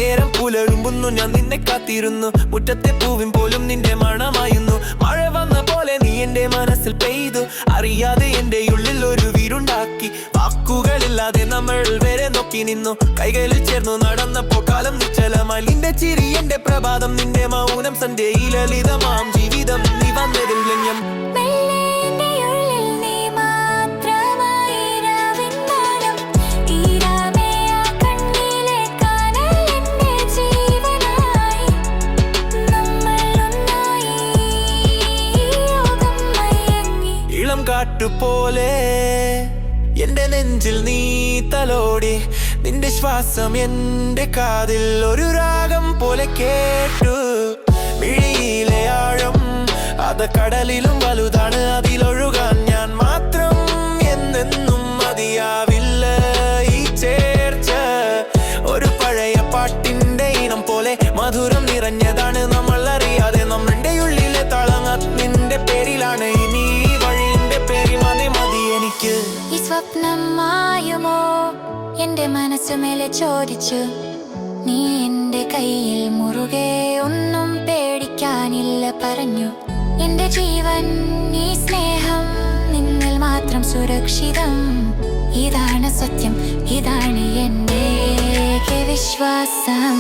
നേരം പുലരുമ്പുന്നു ഞാൻ നിന്നെ കാത്തിരുന്നു. മുറ്റത്തെ പൂവിൻ പോലും നിന്റെ മണമായിരുന്നു. മഴ വന്ന പോലെ നീ എന്റെ മനസ്സിൽ പെയ്തു. അറിയാതെ എന്റെ ഉള്ളിൽ ഒരു വീടുണ്ടാക്കി. വാക്കുകളില്ലാതെ നമ്മൾ വരെ നോക്കി നിന്നു. കൈകളിൽ ചേർന്നു നടന്നപ്പോൾ കാലം നിശ്ചലമായി. നിന്റെ ചിരി എന്റെ പ്രഭാതം, നിന്റെ മൗനം സന്ധ്യയിൽ ലളിതമാം ജീവിതം. നീ വന്നതിൽ ലന്യം കാട്ടുപോലെ എന്റെ നെഞ്ചിൽ നീ തലോടി. നിന്റെ ശ്വാസം എന്റെ കാതിൽ ഒരു രാഗം പോലെ കേട്ടു. മിഴിയിലെ ആഴം അത് കടലിലും വലുതാണ്. അതിലൊഴുകാൻ ഞാൻ മാത്രം എന്നെന്നും മതിയാവില്ല ഈ ചേർച്ച. ഒരു പഴയ പാട്ടിന്റെ ഇനം പോലെ മധുരം നിറഞ്ഞതാണ്. നമ്മൾ അറിയാതെ നമ്മുടെ ഉള്ളിലെ താളങ്ങൾ നിന്റെ പേരിലാണ്. ഇനി ഈ സ്വപ്നമായുമോ എന്റെ മനസ്സുമേലെ ചോദിച്ചു. നീ എന്റെ കയ്യിൽ മുറുകെ ഒന്നും പേടിക്കാനില്ല പറഞ്ഞു. എന്റെ ജീവൻ ഈ സ്നേഹം നിന്നിൽ മാത്രം സുരക്ഷിതം. ഇതാണ് സത്യം, ഇതാണ് എന്റെ വിശ്വാസം.